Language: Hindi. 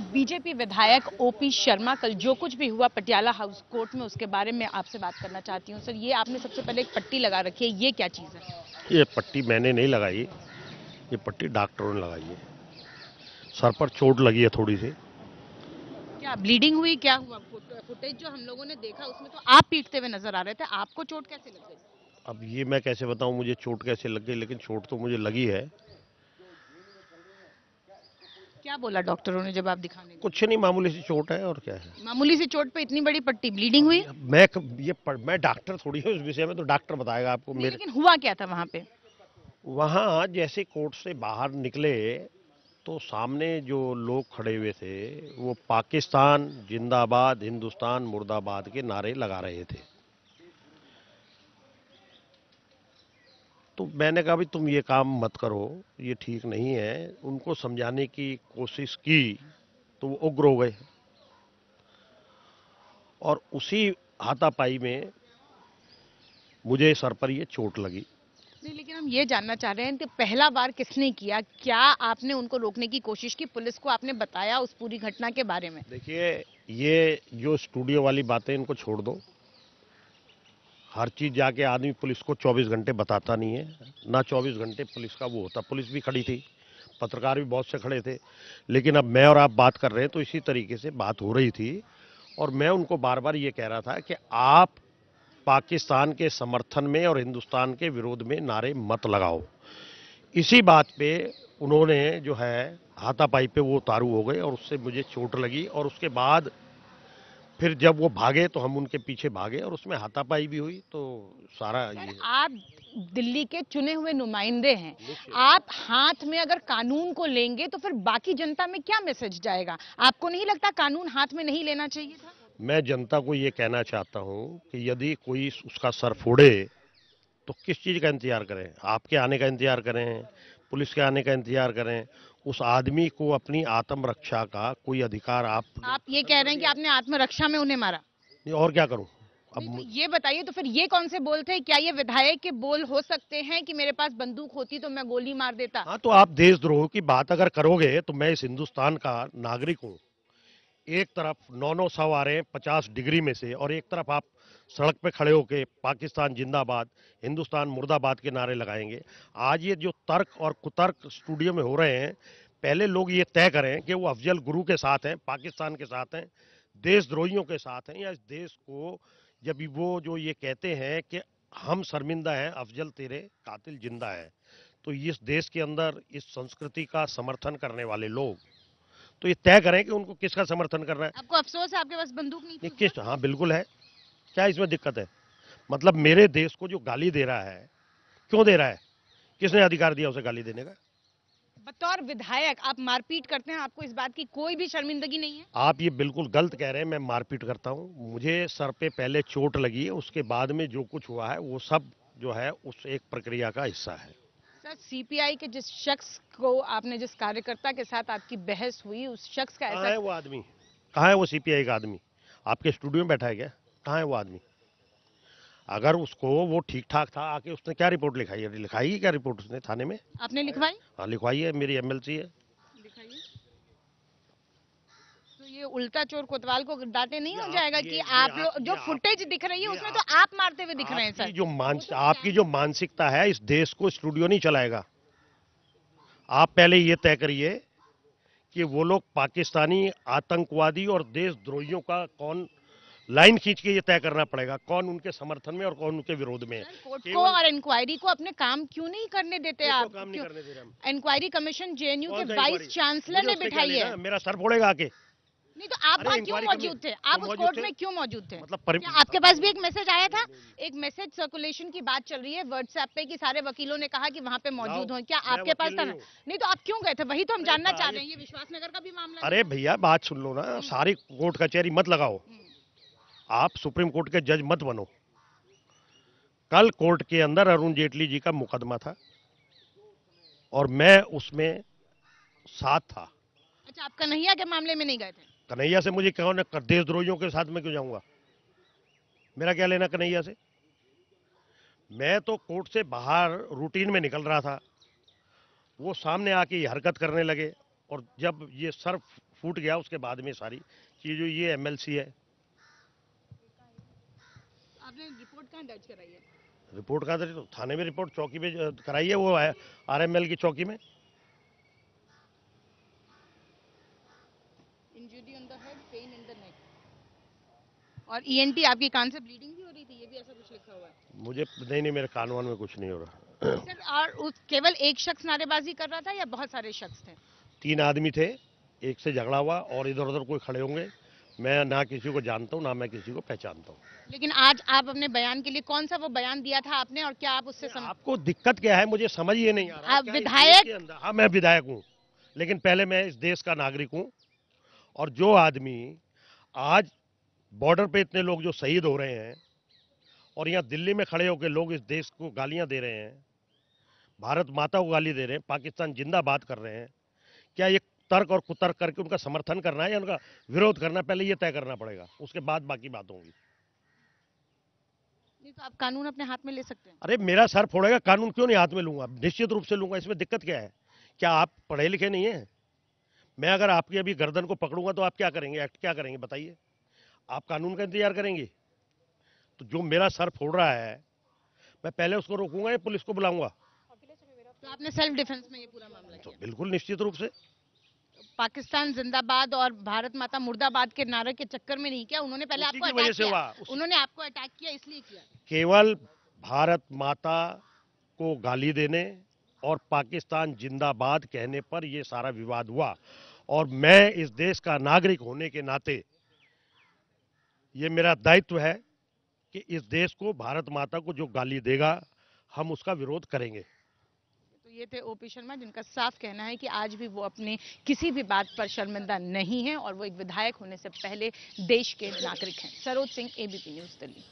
बीजेपी विधायक ओपी शर्मा कल जो कुछ भी हुआ पटियाला हाउस कोर्ट में उसके बारे में आपसे बात करना चाहती हूँ। सर, ये आपने सबसे पहले एक पट्टी लगा रखी है, ये क्या चीज़ है? ये पट्टी मैंने नहीं लगाई, ये पट्टी डॉक्टरों ने लगाई है। सर पर चोट लगी है थोड़ी सी। क्या ब्लीडिंग हुई, क्या हुआ? फुटेज जो हम लोगों ने देखा उसमें तो आप पीटते हुए नजर आ रहे थे, आपको चोट कैसे लग गई? अब ये मैं कैसे बताऊं मुझे चोट कैसे लग गई, लेकिन चोट तो मुझे लगी है। क्या बोला डॉक्टरों ने जब आप दिखाने गए? कुछ नहीं, मामूली सी चोट है और क्या है। मामूली सी चोट पे इतनी बड़ी पट्टी, ब्लीडिंग हुई? मैं डॉक्टर थोड़ी हूँ, इस विषय में तो डॉक्टर बताएगा आपको। नहीं, मेरे लेकिन हुआ क्या था वहां पे? वहाँ जैसे कोर्ट से बाहर निकले तो सामने जो लोग खड़े हुए थे वो पाकिस्तान जिंदाबाद हिंदुस्तान मुर्दाबाद के नारे लगा रहे थे। तो मैंने कहा भी तुम ये काम मत करो, ये ठीक नहीं है। उनको समझाने की कोशिश की तो वो उग्र हो गए और उसी हाथापाई में मुझे सर पर ये चोट लगी। नहीं, लेकिन हम ये जानना चाह रहे हैं कि पहला बार किसने किया, क्या आपने उनको रोकने की कोशिश की, पुलिस को आपने बताया उस पूरी घटना के बारे में? देखिए, ये जो स्टूडियो वाली बातें इनको छोड़ दो। हर चीज जाके आदमी पुलिस को 24 घंटे बताता नहीं है ना। 24 घंटे पुलिस का वो होता। पुलिस भी खड़ी थी, पत्रकार भी बहुत से खड़े थे, लेकिन अब मैं और आप बात कर रहे हैं तो इसी तरीके से बात हो रही थी। और मैं उनको बार बार ये कह रहा था कि आप पाकिस्तान के समर्थन में और हिंदुस्तान के विरोध में नारे मत लगाओ। इसी बात पे उन्होंने जो है हाथापाई पे वो उतारू हो गए और उससे मुझे चोट लगी। और उसके बाद फिर जब वो भागे तो हम उनके पीछे भागे और उसमें हाथापाई भी हुई। तो सारा सर, ये आप दिल्ली के चुने हुए नुमाइंदे हैं। निश्चित। आप हाथ में अगर कानून को लेंगे तो फिर बाकी जनता में क्या मैसेज जाएगा? आपको नहीं लगता कानून हाथ में नहीं लेना चाहिए था? मैं जनता को ये कहना चाहता हूं कि यदि कोई उसका सर फोड़े तो किस चीज का इंतजार करें? आपके आने का इंतजार करें? पुलिस के आने का इंतजार करें? उस आदमी को अपनी आत्मरक्षा का कोई अधिकार आप आप ये कह रहे हैं कि आपने आत्मरक्षा में उन्हें मारा? और क्या करूं नहीं, तो अब? ये बताइए, तो फिर ये कौन से बोल थे? क्या ये विधायक के बोल हो सकते हैं कि मेरे पास बंदूक होती तो मैं गोली मार देता? हाँ, तो आप देशद्रोह की बात अगर करोगे तो मैं इस हिंदुस्तान का नागरिक हूं। एक तरफ 9-9 सौ आ रहे हैं 50 डिग्री में से, और एक तरफ आप सड़क पे खड़े होके पाकिस्तान जिंदाबाद हिंदुस्तान मुर्दाबाद के नारे लगाएंगे। आज ये जो तर्क और कुतर्क स्टूडियो में हो रहे हैं, पहले लोग ये तय करें कि वो अफजल गुरु के साथ हैं, पाकिस्तान के साथ हैं, देशद्रोहियों के साथ हैं, या इस देश को जब वो जो ये कहते हैं कि हम शर्मिंदा हैं, अफजल तेरे कातिल जिंदा है। तो इस देश के अंदर इस संस्कृति का समर्थन करने वाले लोग तो ये तय करें कि उनको किसका समर्थन करना है। आपको अफसोस है आपके पास बंदूक नहीं थी नहीं, उस किस? वक्त? हाँ, बिल्कुल है। क्या इसमें दिक्कत है? मतलब मेरे देश को जो गाली दे रहा है, क्यों दे रहा है? किसने अधिकार दिया उसे गाली देने का? बतौर विधायक आप मारपीट करते हैं, आपको इस बात की कोई भी शर्मिंदगी नहीं है? आप ये बिल्कुल गलत कह रहे हैं। मैं मारपीट करता हूँ? मुझे सर पे पहले चोट लगी है, उसके बाद में जो कुछ हुआ है वो सब जो है उस एक प्रक्रिया का हिस्सा है। सर, सीपीआई के जिस शख्स को आपने, जिस कार्यकर्ता के साथ आपकी बहस हुई, उस शख्स का कहाँ ऐसा... है वो आदमी? कहाँ है वो सीपीआई का आदमी? आपके स्टूडियो में बैठा है क्या? कहाँ है वो आदमी? अगर उसको वो ठीक ठाक था, आके उसने क्या रिपोर्ट लिखाई है? लिखाई क्या रिपोर्ट उसने थाने में? आपने लिखवाई? हाँ, लिखवाई है, मेरी एमएलसी है। दिखाइए। तो ये उल्टा चोर कोतवाल को डांटे नहीं ये हो आप जाएगा कि ये आप लोग जो फुटेज दिख रही है ये उसमें आप तो आप मारते हुए दिख रहे हैं सर। आपकी जो मानसिकता है, इस देश को स्टूडियो नहीं चलाएगा। आप पहले ये तय करिए कि वो लोग पाकिस्तानी आतंकवादी और देशद्रोहियों का कौन, लाइन खींच के ये तय करना पड़ेगा कौन उनके समर्थन में और कौन उनके विरोध में है। कोर्ट को केवल और इंक्वायरी को अपने काम क्यों नहीं करने देते क्यों आप? काम नहीं करने दे रहे हम? इंक्वायरी कमीशन जेएनयू के कौन सा वाइस इंक्वायरी? चांसलर मुझे ने उससे क्या बिठाई है। लेना? मेरा सर फोड़ेगा आके? नहीं, तो आप अरे वहाँ क्यों इंक्वायरी मौजूद थे? तो आप उस मौजूद कोर्ट थे। में क्यों मौजूद थे? मतलब क्या आपके पास भी एक मैसेज आया था? एक मैसेज सर्कुलेशन की बात चल रही है व्हाट्सएप पे कि सारे वकीलों ने कहा कि वहाँ पे लाओ, मौजूद हो, क्या मैं आपके पास वकील था नहीं ना? हूँ। नहीं, तो आप क्यों गए थे? वही तो हम अरे जानना चाह भाई, रहे हैं। ये विश्वासनगर का भी मामला अरे नहीं है? भैया बात सुन लो ना, सारी कोर्ट कचहरी मत लगाओ। आप सुप्रीम कोर्ट के जज मत बनो। कल कोर्ट के अंदर अरुण जेटली जी का मुकदमा था और मैं उसमें साथ था। अच्छा, आप कन्हैया के मामले में नहीं गए थे? कन्हैया से मुझे कौन? देशद्रोहियों के साथ में क्यों जाऊंगा? मेरा क्या लेना कन्हैया से? मैं तो कोर्ट से बाहर रूटीन में निकल रहा था, वो सामने आके ये हरकत करने लगे। और जब ये सर फूट गया उसके बाद में सारी चीज जो ये एमएलसी है। आपने रिपोर्ट कहाँ दर्ज कराई है? रिपोर्ट कहाँ दर्ज? थाने में रिपोर्ट चौकी पे कराई है, वो है आरएमएल की चौकी में। Injury on the head, pain in the neck. और ईएनटी आपकी कान से ब्लीडिंग भी हो रही थी, ये भी ऐसा कुछ लिखा हुआ है? मुझे नहीं, मेरे कान वान में कुछ नहीं हो रहा। सर, और केवल एक शख्स नारेबाजी कर रहा था या बहुत सारे शख्स थे? 3 आदमी थे, एक से झगड़ा हुआ और इधर उधर कोई खड़े होंगे। मैं ना किसी को जानता हूँ ना मैं किसी को पहचानता हूँ। लेकिन आज आप अपने बयान के लिए कौन सा वो बयान दिया था आपने, और क्या आप उससे आपको दिक्कत क्या है मुझे समझ ये नहीं आ रहा। आप विधायक? हाँ, मैं विधायक हूँ, लेकिन पहले मैं इस देश का नागरिक हूँ। और जो आदमी आज बॉर्डर पे इतने लोग जो शहीद हो रहे हैं और यहाँ दिल्ली में खड़े होकर लोग इस देश को गालियां दे रहे हैं, भारत माता को गाली दे रहे हैं, पाकिस्तान जिंदाबाद कर रहे हैं, क्या ये तर्क और कुतर्क करके उनका समर्थन करना है या उनका विरोध करना, पहले ये तय करना पड़ेगा, उसके बाद बाकी बात होंगी। नहीं तो आप कानून अपने हाथ में ले सकते हैं। अरे मेरा सर फोड़ेगा, कानून क्यों नहीं हाथ में लूंगा? निश्चित रूप से लूंगा, इसमें दिक्कत क्या है? क्या आप पढ़े लिखे नहीं है? मैं अगर आपकी अभी गर्दन को पकड़ूंगा तो आप क्या करेंगे, एक्ट क्या करेंगे बताइए? आप कानून का इंतजार करेंगे? तो जो मेरा सर फोड़ रहा है मैं पहले उसको रोकूंगा या पुलिस को बुलाऊंगा? तो आपने सेल्फ डिफेंस में ये पूरा मामला तो किया? बिल्कुल निश्चित रूप से। पाकिस्तान जिंदाबाद और भारत माता मुर्दाबाद के नारे के चक्कर में नहीं किया उन्होंने, पहले उसी आपको की वजह अटैक से किया, हुआ। उन्होंने आपको अटैक किया इसलिए किया। केवल भारत माता को गाली देने और पाकिस्तान जिंदाबाद कहने पर यह सारा विवाद हुआ। और मैं इस देश का नागरिक होने के नाते ये मेरा दायित्व है कि इस देश को, भारत माता को जो गाली देगा हम उसका विरोध करेंगे। तो ये थे ओपी शर्मा, जिनका साफ कहना है कि आज भी वो अपने किसी भी बात पर शर्मिंदा नहीं है और वो एक विधायक होने से पहले देश के नागरिक हैं। Saroj Singh, ABP news, Delhi.